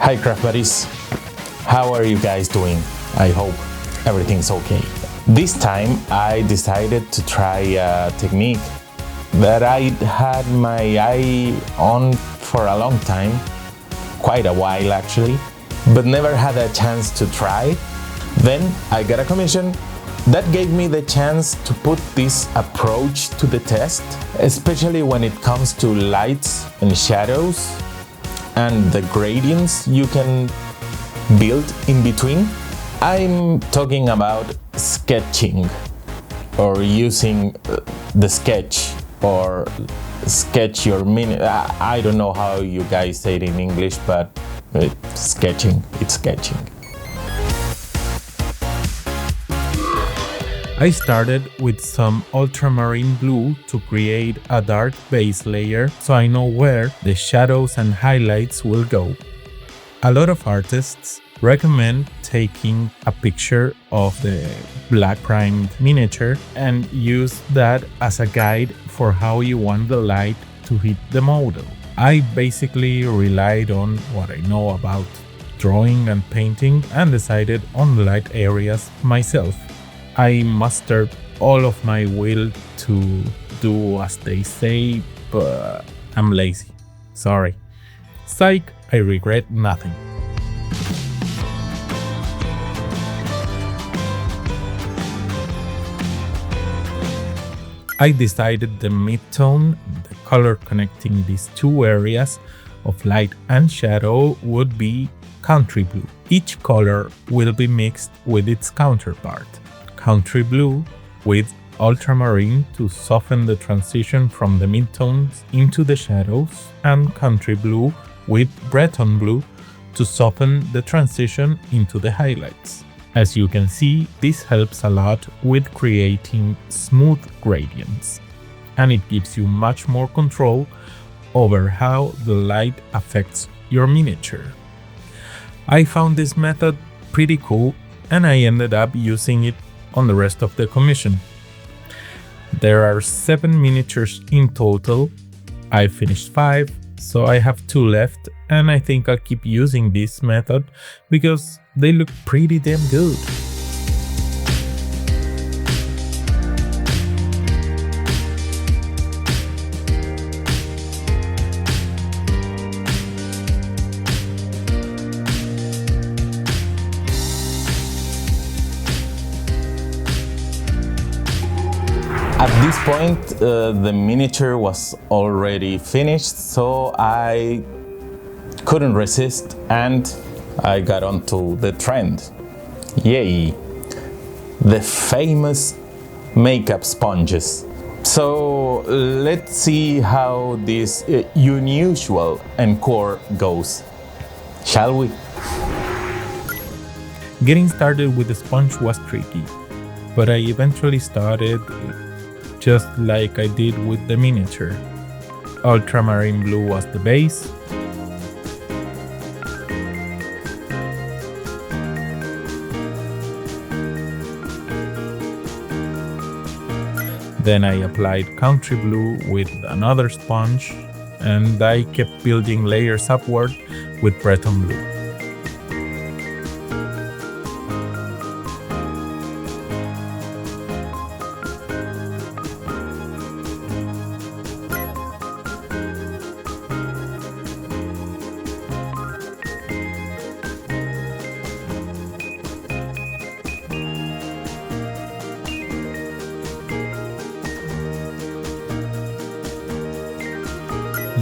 Hi craft buddies, how are you guys doing? I hope everything's okay. This time I decided to try a technique that I had my eye on for a long time, quite a while actually, but never had a chance to try. Then I got a commission that gave me the chance to put this approach to the test, especially when it comes to lights and shadows and the gradients you can build in between. I'm talking about sketching or using the sketch or sketch your mini. I don't know how you guys say it in English, but it's sketching. I started with some ultramarine blue to create a dark base layer so I know where the shadows and highlights will go. A lot of artists recommend taking a picture of the black primed miniature and use that as a guide for how you want the light to hit the model. I basically relied on what I know about drawing and painting and decided on the light areas myself. I mustered all of my will to do as they say, but I'm lazy. Sorry. Psych, I regret nothing. I decided the midtone, the color connecting these two areas of light and shadow, would be country blue. Each color will be mixed with its counterpart. Country blue with ultramarine to soften the transition from the midtones into the shadows, and country blue with Breton blue to soften the transition into the highlights. As you can see, this helps a lot with creating smooth gradients, and it gives you much more control over how the light affects your miniature. I found this method pretty cool, and I ended up using it on the rest of the commission. There are 7 miniatures in total. I finished 5, so I have 2 left, and I think I'll keep using this method because they look pretty damn good. At this point, the miniature was already finished, so I couldn't resist and I got onto the trend. Yay! The famous makeup sponges. So let's see how this unusual encore goes. Shall we? Getting started with the sponge was tricky, but I eventually started just like I did with the miniature. Ultramarine blue was the base. Then I applied country blue with another sponge, and I kept building layers upward with Breton blue.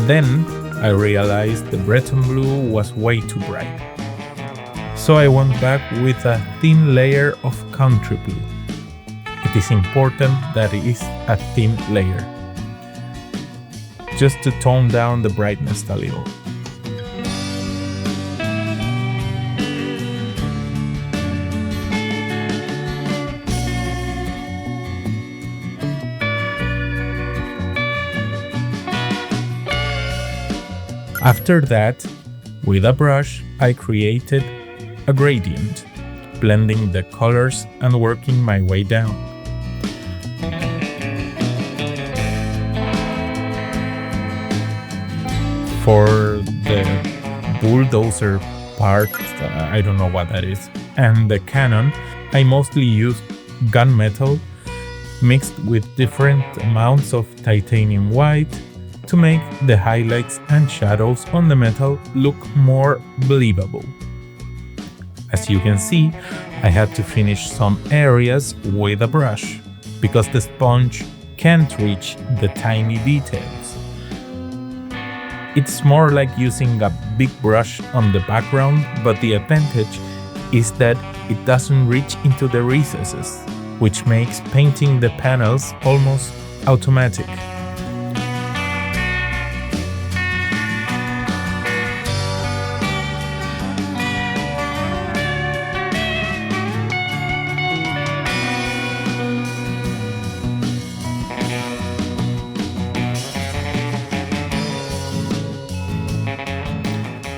Then I realized the Breton blue was way too bright. So I went back with a thin layer of country blue. It is important that it is a thin layer, just to tone down the brightness a little. After that, with a brush, I created a gradient, blending the colors and working my way down. For the bulldozer part, I don't know what that is. And the Canon, I mostly use gunmetal mixed with different amounts of titanium white to make the highlights and shadows on the metal look more believable. As you can see, I had to finish some areas with a brush, because the sponge can't reach the tiny details. It's more like using a big brush on the background, but the advantage is that it doesn't reach into the recesses, which makes painting the panels almost automatic.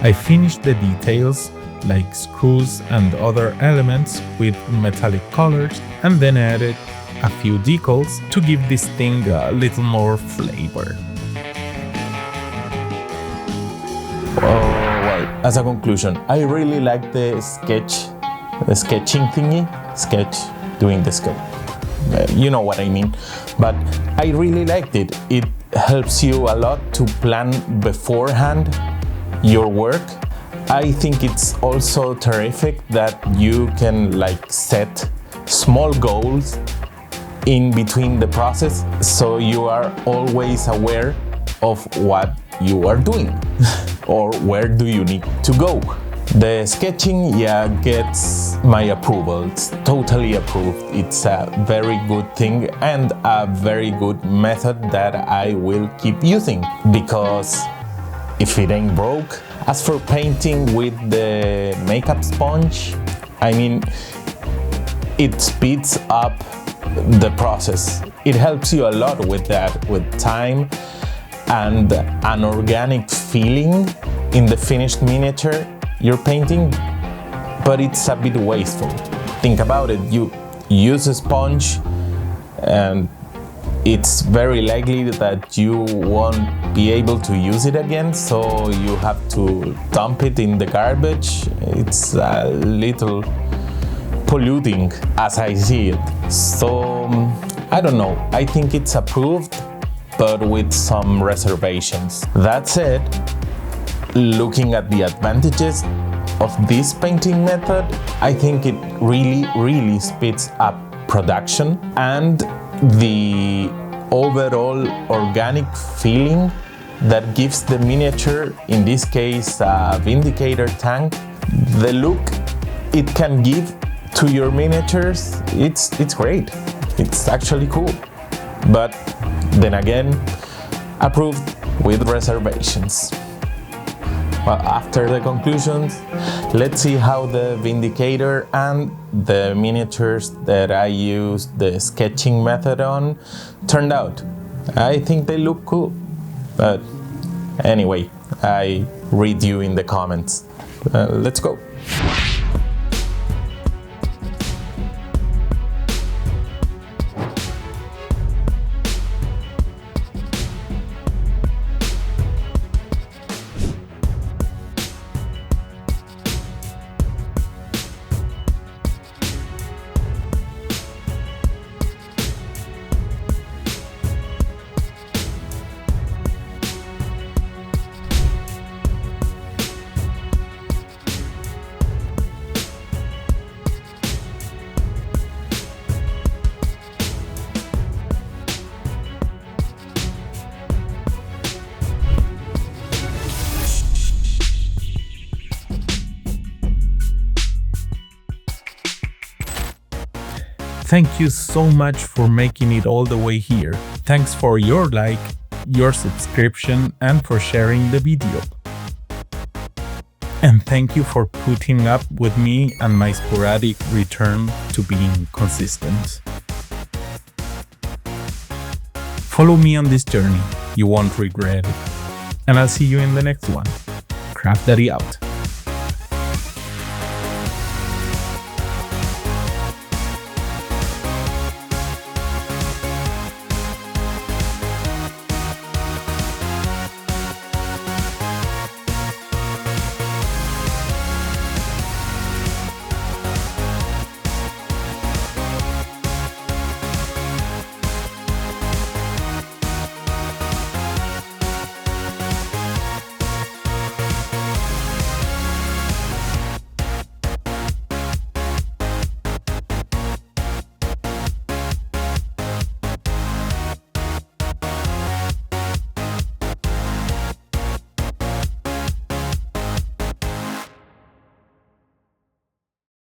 I finished the details, like screws and other elements, with metallic colors, and then added a few decals to give this thing a little more flavor. Well, as a conclusion, I really like the sketching thingy, doing the sketch. You know what I mean. But I really liked it. It helps you a lot to plan beforehand your work. I think it's also terrific that you can set small goals in between the process, so you are always aware of what you are doing or where do you need to go. The sketching, gets my approval. It's totally approved. It's a very good thing and a very good method that I will keep using, because if it ain't broke. As for painting with the makeup sponge, I mean, it speeds up the process. It helps you a lot with that, with time and an organic feeling in the finished miniature you're painting, but it's a bit wasteful. Think about it, you use a sponge and it's very likely that you won't be able to use it again, so you have to dump it in the garbage. It's a little polluting as I see it. So, I don't know, I think it's approved, but with some reservations. That said, looking at the advantages of this painting method, I think it really speeds up production, and the overall organic feeling that gives the miniature, in this case a Vindicator tank, the look it can give to your miniatures, it's great. It's actually cool. But then again, approved with reservations. Well, after the conclusions, let's see how the Vindicator and the miniatures that I used the sketching method on turned out. I think they look cool. But anyway, I read you in the comments. Let's go. Thank you so much for making it all the way here. Thanks for your like, your subscription, and for sharing the video. And thank you for putting up with me and my sporadic return to being consistent. Follow me on this journey, you won't regret it. And I'll see you in the next one. Craft Daddy out.